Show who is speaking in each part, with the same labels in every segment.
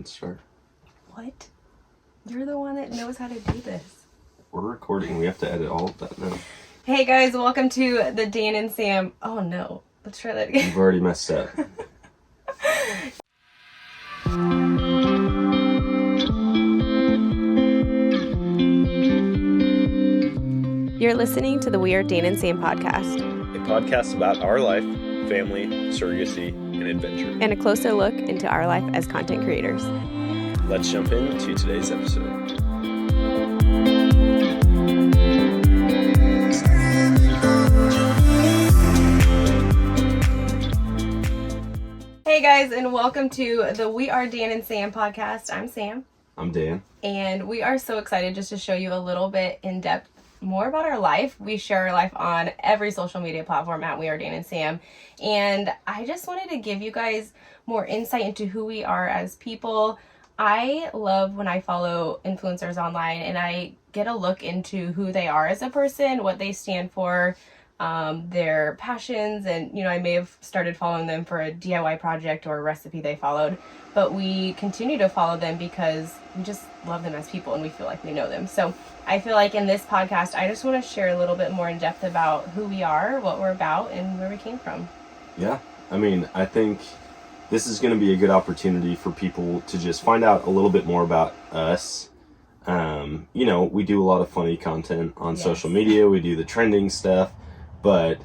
Speaker 1: can start.
Speaker 2: What? You're the one that knows how to do this.
Speaker 1: We're recording. We have to edit all of that now.
Speaker 2: Hey guys, welcome to the Dan and Sam. Oh no. Let's try that again.
Speaker 1: You've already messed up.
Speaker 2: You're listening to the We Are Dan and Sam podcast.
Speaker 1: A podcast about our life, family, surrogacy, and adventure.
Speaker 2: And a closer look into our life as content creators.
Speaker 1: Let's jump into today's episode.
Speaker 2: Hey guys, and welcome to the We Are Dan and Sam podcast. I'm Sam.
Speaker 1: I'm Dan.
Speaker 2: And we are so excited just to show you a little bit in depth more about our life. We share our life on every social media platform at We Are Dan and Sam. And I just wanted to give you guys more insight into who we are as people. I love when I follow influencers online and I get a look into who they are as a person, what they stand for, their passions, and I may have started following them for a DIY project or a recipe they followed, but we continue to follow them because we just love them as people and we feel like we know them. So I feel like in this podcast I just want to share a little bit more in depth about who we are, what we're about, and where we came from.
Speaker 1: Yeah, I think this is going to be a good opportunity for people to just find out a little bit more about us. We do a lot of funny content on social media. We do the trending stuff. But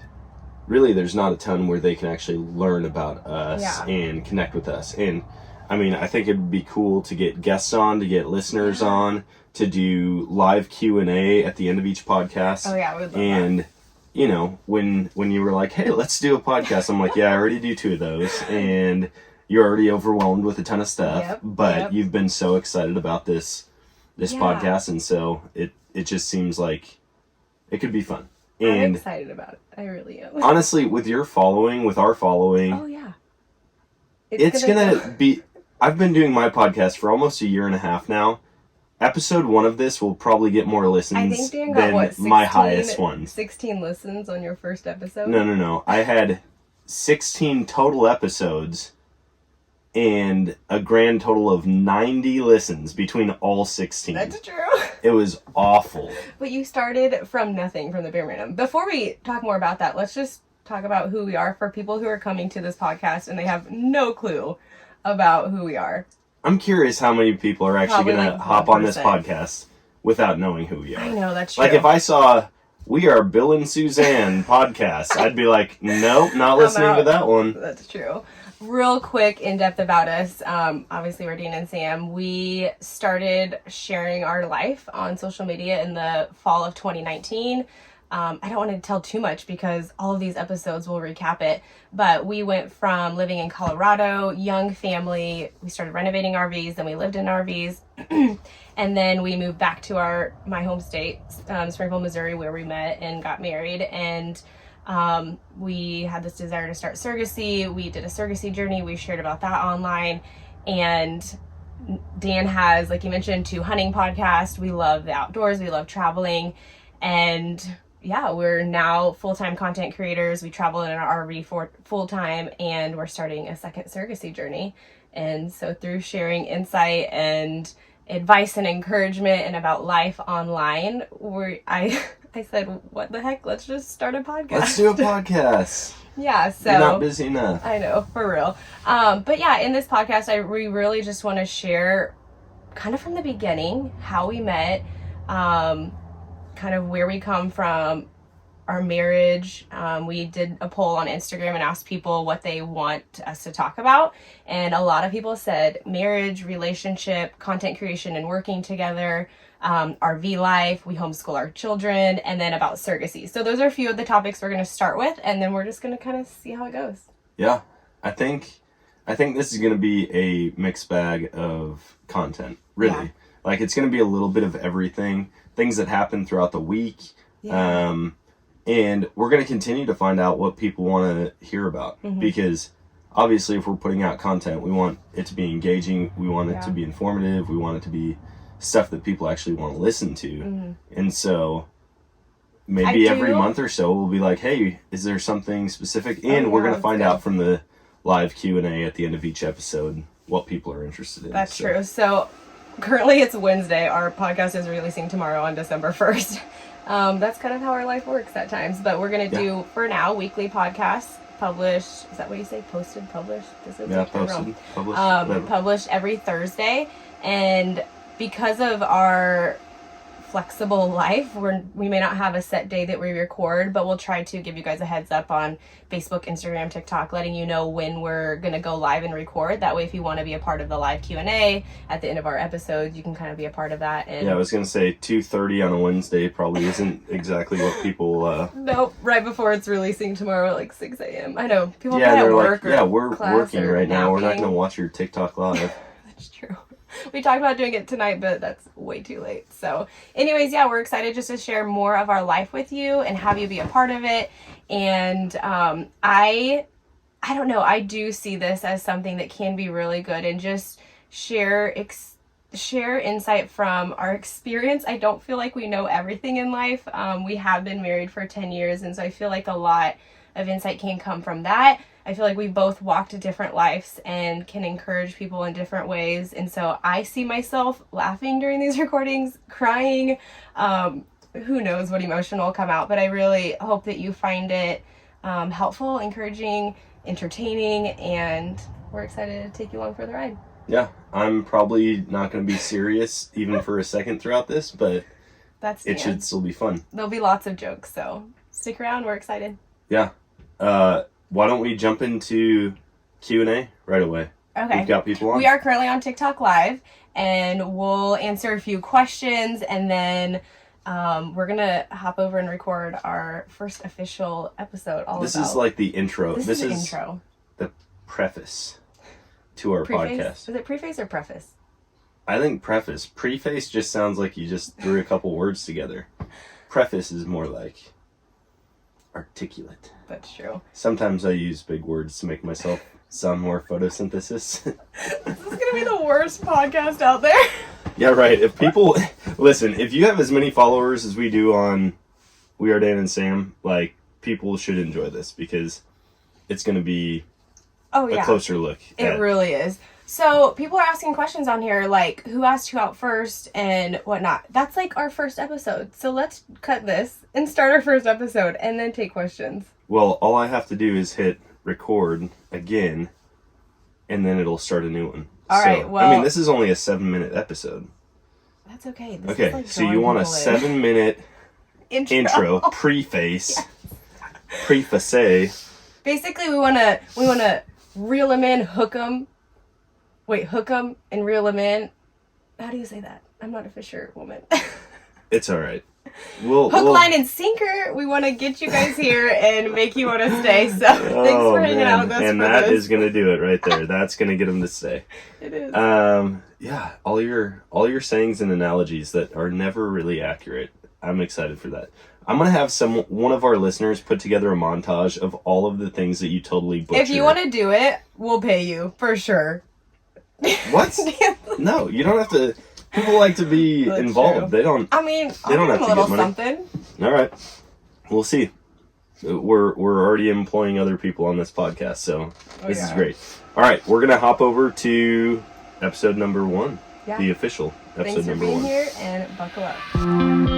Speaker 1: really, there's not a ton where they can actually learn about us and connect with us. And I think it'd be cool to get guests on, to get listeners on, to do live Q&A at the end of each podcast.
Speaker 2: Oh yeah, we would love
Speaker 1: and, when you were like, hey, let's do a podcast, I'm like, yeah, I already do 2 of those. And you're already overwhelmed with a ton of stuff. But you've been so excited about this podcast. And so it just seems like it could be fun. And
Speaker 2: I'm excited about it. I really am.
Speaker 1: Honestly, with our following,
Speaker 2: oh yeah,
Speaker 1: it's gonna be. I've been doing my podcast for almost a year and a half now. Episode 1 of this will probably get more listens
Speaker 2: I think Dan got,
Speaker 1: than
Speaker 2: 16,
Speaker 1: my highest ones.
Speaker 2: 16 listens on your first episode?
Speaker 1: No. I had 16 total episodes and a grand total of 90 listens between all 16.
Speaker 2: That's true.
Speaker 1: It was awful.
Speaker 2: But you started from nothing, from the bare minimum. Before we talk more about that, let's just talk about who we are for people who are coming to this podcast and they have no clue about who we are.
Speaker 1: I'm curious how many people are actually going to hop on this podcast without knowing who we are.
Speaker 2: I know, that's true.
Speaker 1: Like if I saw We Are Bill and Suzanne podcast, I'd be like, nope, not listening to that one.
Speaker 2: That's true. Real quick, in depth about us. Obviously, we're Dan and Sam. We started sharing our life on social media in the fall of 2019. I don't want to tell too much because all of these episodes will recap it. But we went from living in Colorado, young family. We started renovating RVs, then we lived in RVs. And then we moved back to my home state, Springfield, Missouri, where we met and got married. And we had this desire to start surrogacy. We did a surrogacy journey. We shared about that online. And Dan has, like you mentioned, 2 hunting podcasts. We love the outdoors. We love traveling. And yeah, we're now full-time content creators. We travel in an RV for full-time, and we're starting a second surrogacy journey. And so through sharing insight and advice and encouragement and about life online, I said, what the heck? Let's just start a podcast.
Speaker 1: Let's do a podcast.
Speaker 2: Yeah, so
Speaker 1: you're not busy enough.
Speaker 2: I know, for real. But yeah, in this podcast, we really just want to share kind of from the beginning how we met, kind of where we come from, our marriage. We did a poll on Instagram and asked people what they want us to talk about. And a lot of people said marriage, relationship, content creation and working together, RV life, we homeschool our children, and then about surrogacy. So those are a few of the topics we're going to start with, and then we're just going to kind of see how it goes.
Speaker 1: Yeah, I think this is going to be a mixed bag of content, really. Yeah. Like it's going to be a little bit of everything, things that happen throughout the week. Yeah. And we're going to continue to find out what people want to hear about, because obviously if we're putting out content, we want it to be engaging. We want it to be informative. We want it to be stuff that people actually want to listen to. And so maybe every month or so we'll be like, hey, is there something specific? And we're going to find out from the live Q&A at the end of each episode what people are interested in.
Speaker 2: That's true. So currently it's Wednesday. Our podcast is releasing tomorrow on December 1st. That's kind of how our life works at times. But we're going to do, for now, weekly podcasts. Published, is that what you say? Posted, published? This is
Speaker 1: posted, published.
Speaker 2: Published every Thursday. And because of our flexible life, we may not have a set day that we record, but we'll try to give you guys a heads up on Facebook, Instagram, TikTok, letting you know when we're going to go live and record. That way, if you want to be a part of the live Q&A at the end of our episodes, you can kind of be a part of that. And
Speaker 1: I was going to say 2:30 on a Wednesday probably isn't exactly what people...
Speaker 2: Nope, right before it's releasing tomorrow, like 6 a.m. I know, people kind of work
Speaker 1: like, we're working right now. We're not going to watch your TikTok live.
Speaker 2: That's true. We talked about doing it tonight, but that's way too late. So anyways, we're excited just to share more of our life with you and have you be a part of it. And I don't know, I do see this as something that can be really good and just share insight from our experience. I don't feel like we know everything in life. We have been married for 10 years, and so I feel like a lot of insight can come from that. I feel like we both walked different lives and can encourage people in different ways. And so I see myself laughing during these recordings, crying. Who knows what emotion will come out, but I really hope that you find it helpful, encouraging, entertaining, and we're excited to take you along for the ride.
Speaker 1: Yeah, I'm probably not going to be serious even for a second throughout this, but it should still be fun.
Speaker 2: There'll be lots of jokes, so stick around. We're excited.
Speaker 1: Yeah. Why don't we jump into Q&A right away?
Speaker 2: Okay.
Speaker 1: We've got people on.
Speaker 2: We are currently on TikTok Live, and we'll answer a few questions, and then we're going to hop over and record our first official episode.
Speaker 1: This is like the intro.
Speaker 2: This is the intro.
Speaker 1: The preface to our podcast.
Speaker 2: Is it preface or preface?
Speaker 1: I think preface. Preface just sounds like you just threw a couple words together. Preface is more like articulate.
Speaker 2: That's true.
Speaker 1: Sometimes I use big words to make myself sound more photosynthesis.
Speaker 2: This is going to be the worst podcast out there.
Speaker 1: Yeah, right. If people... Listen, if you have as many followers as we do on We Are Dan and Sam, like, people should enjoy this because it's going to be a closer look.
Speaker 2: It really is. So people are asking questions on here like who asked who out first and whatnot. That's like our first episode. So let's cut this and start our first episode and then take questions.
Speaker 1: Well, all I have to do is hit record again and then it'll start a new one.
Speaker 2: All right, well...
Speaker 1: I mean, this is only a 7-minute episode.
Speaker 2: That's okay.
Speaker 1: This is like so you want a 7-minute intro, preface, preface.
Speaker 2: Basically, we want to reel them in, hook them and reel them in. How do you say that? I'm not a fisher woman.
Speaker 1: It's all right.
Speaker 2: Hook, line, and sinker. We want to get you guys here and make you want to stay. So thanks for hanging out with us.
Speaker 1: And that is going to do it right there. That's going to get them to stay.
Speaker 2: It is.
Speaker 1: Yeah, all your sayings and analogies that are never really accurate. I'm excited for that. I'm going to have one of our listeners put together a montage of all of the things that you totally butchered.
Speaker 2: If you want to do it, we'll pay you for sure.
Speaker 1: What? No, you don't have to. People like to be involved.
Speaker 2: True.
Speaker 1: They don't.
Speaker 2: I mean,
Speaker 1: they don't have to get money.
Speaker 2: Something.
Speaker 1: All right, we'll see. We're already employing other people on this podcast, so this is great. All right, we're gonna hop over to episode number 1, the official episode number 1.
Speaker 2: Thanks for being here, and buckle up.